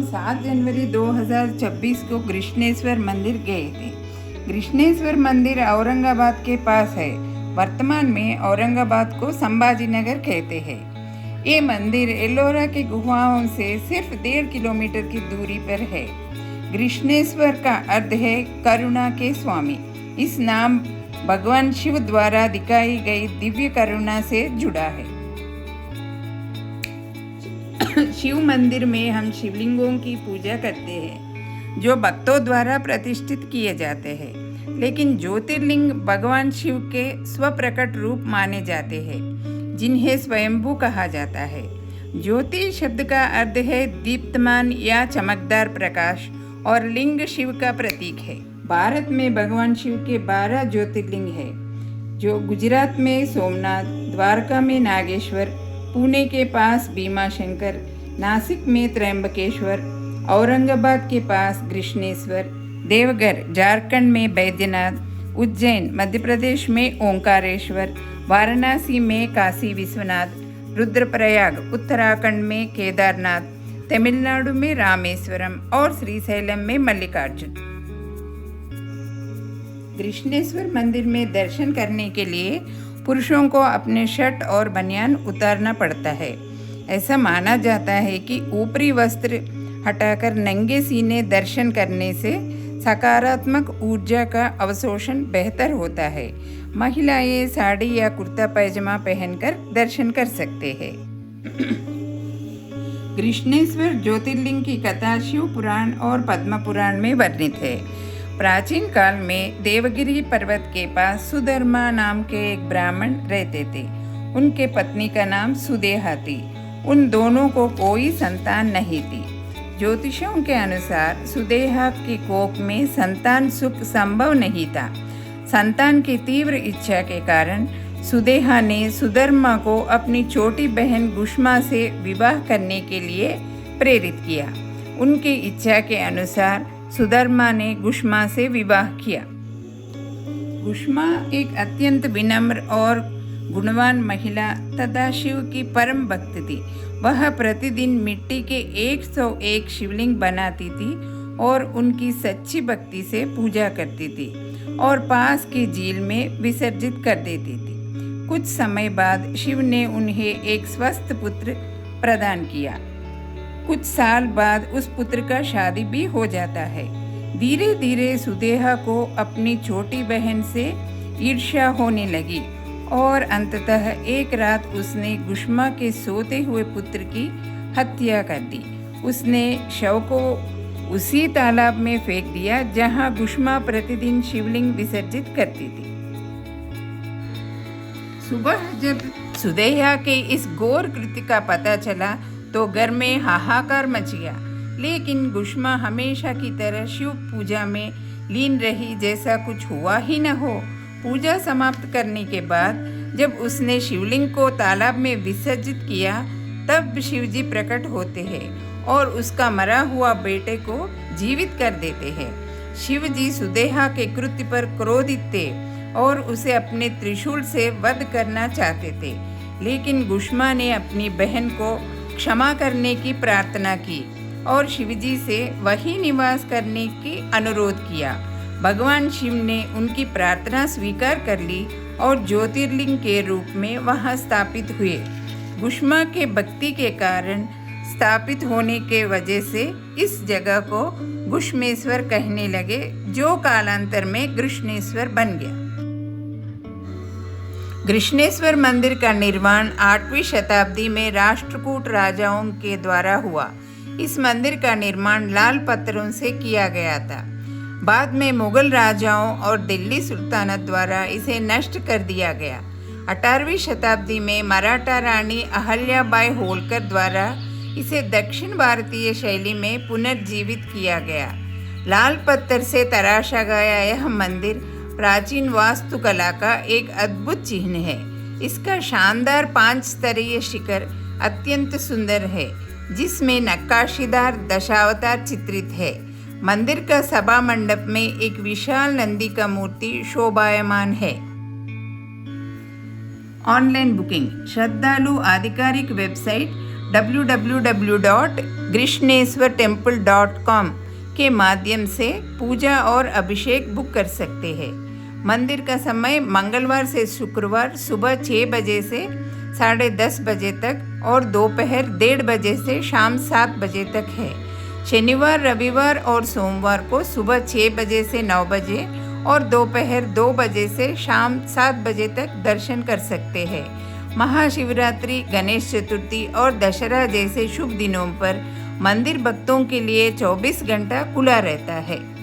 7 जनवरी 2026 को कृष्णेश्वर मंदिर गए थे। कृष्णेश्वर मंदिर औरंगाबाद के पास है। वर्तमान में औरंगाबाद को संभाजी नगर कहते हैं। ये मंदिर एलोरा की गुफाओं से सिर्फ 1.5 किलोमीटर की दूरी पर है। कृष्णेश्वर का अर्थ है करुणा के स्वामी। इस नाम भगवान शिव द्वारा दिखाई गई दिव्य करुणा से जुड़ा है। शिव मंदिर में हम शिवलिंगों की पूजा करते हैं जो भक्तों द्वारा प्रतिष्ठित किए जाते हैं, लेकिन ज्योतिर्लिंग भगवान शिव के स्वप्रकट रूप माने जाते हैं जिन्हें स्वयंभू कहा जाता है। ज्योति शब्द का अर्थ है दीप्तमान या चमकदार प्रकाश और लिंग शिव का प्रतीक है। भारत में भगवान शिव के 12 ज्योतिर्लिंग है जो गुजरात में सोमनाथ, द्वारका में नागेश्वर, पुणे के पास भीमाशंकर, नासिक में त्र्यंबकेश्वर, औरंगाबाद के पास कृष्णेश्वर, देवघर झारखंड में बैद्यनाथ, उज्जैन मध्य प्रदेश में ओंकारेश्वर, वाराणसी में काशी विश्वनाथ, रुद्रप्रयाग उत्तराखंड में केदारनाथ, तमिलनाडु में रामेश्वरम और श्रीशैलम में मल्लिकार्जुन। कृष्णेश्वर मंदिर में दर्शन करने के लिए पुरुषों को अपने शर्ट और बनियान उतारना पड़ता है। ऐसा माना जाता है कि ऊपरी वस्त्र हटाकर नंगे सीने दर्शन करने से सकारात्मक ऊर्जा का अवशोषण बेहतर होता है। महिलाएं साड़ी या कुर्ता पैजामा पहनकर दर्शन कर सकते हैं। कृष्णेश्वर ज्योतिर्लिंग की कथा शिव पुराण और पद्म पुराण में वर्णित है। प्राचीन काल में देवगिरी पर्वत के पास सुधर्मा नाम के एक ब्राह्मण रहते थे। उनके पत्नी का नाम सुदेहा थी। उन दोनों को कोई संतान नहीं थी। ज्योतिषों के अनुसार सुदेहा की कोख में संतान सुख संभव नहीं था। संतान की तीव्र इच्छा के कारण सुदेहा ने सुधर्मा को अपनी छोटी बहन गुष्मा से विवाह करने के लिए प्रेरित किया। उनकी इच्छा के अनुसार सुधर्मा ने गुष्मा से विवाह किया। गुष्मा एक अत्यंत विनम्र और गुणवान महिला तथा शिव की परम भक्त थी। वह प्रतिदिन मिट्टी के 101 शिवलिंग बनाती थी और उनकी सच्ची भक्ति से पूजा करती थी और पास की झील में विसर्जित कर देती थी। कुछ समय बाद शिव ने उन्हें एक स्वस्थ पुत्र प्रदान किया। कुछ साल बाद उस पुत्र का शादी भी हो जाता है। धीरे धीरे सुदेहा को अपनी छोटी बहन से ईर्ष्या होने लगी और अंततः एक रात उसने गुष्मा के सोते हुए पुत्र की हत्या कर दी। उसने शव को उसी तालाब में फेंक दिया जहां गुष्मा प्रतिदिन शिवलिंग विसर्जित करती थी। सुबह जब सुदेहा के इस घोर कृत्य का पता चला तो घर में हाहाकार मच गया, लेकिन गुष्मा हमेशा की तरह शिव पूजा में लीन रही जैसा कुछ हुआ ही न हो। पूजा समाप्त करने के बाद जब उसने शिवलिंग को तालाब में विसर्जित किया तब शिवजी प्रकट होते हैं और उसका मरा हुआ बेटे को जीवित कर देते हैं। शिवजी सुदेहा के कृत्य पर क्रोधित थे और उसे अपने त्रिशूल से वध करना चाहते थे, लेकिन गुष्मा ने अपनी बहन को क्षमा करने की प्रार्थना की और शिवजी से वही निवास करने की अनुरोध किया। भगवान शिव ने उनकी प्रार्थना स्वीकार कर ली और ज्योतिर्लिंग के रूप में वहां स्थापित हुए। गुष्मा के भक्ति के कारण स्थापित होने के वजह से इस जगह को गुष्मेश्वर कहने लगे, जो कालांतर में कृष्णेश्वर बन गया। कृष्णेश्वर मंदिर का निर्माण 8वीं शताब्दी में राष्ट्रकूट राजाओं के द्वारा हुआ। इस मंदिर का निर्माण लाल पत्थरों से किया गया था। बाद में मुगल राजाओं और दिल्ली सुल्तानत द्वारा इसे नष्ट कर दिया गया। 18वीं शताब्दी में मराठा रानी अहल्याबाई होलकर द्वारा इसे दक्षिण भारतीय शैली में पुनर्जीवित किया गया। लाल पत्थर से तराशा गया यह मंदिर प्राचीन वास्तुकला का एक अद्भुत चिन्ह है। इसका शानदार 5 स्तरीय शिखर अत्यंत सुंदर है, जिसमें नक्काशीदार दशावतार चित्रित है। मंदिर का सभा मंडप में एक विशाल नंदी का मूर्ति शोभायमान है। Online booking. श्रद्धालु आधिकारिक वेबसाइट www.grishneswartemple.com के माध्यम से पूजा और अभिषेक बुक कर सकते हैं। मंदिर का समय मंगलवार से शुक्रवार सुबह 6 बजे से 10:30 बजे तक और दोपहर 1:30 बजे से शाम 7 बजे तक है। शनिवार, रविवार और सोमवार को सुबह 6 बजे से 9 बजे और दोपहर 2 बजे से शाम 7 बजे तक दर्शन कर सकते हैं। महाशिवरात्रि, गणेश चतुर्थी और दशहरा जैसे शुभ दिनों पर मंदिर भक्तों के लिए 24 घंटा खुला रहता है।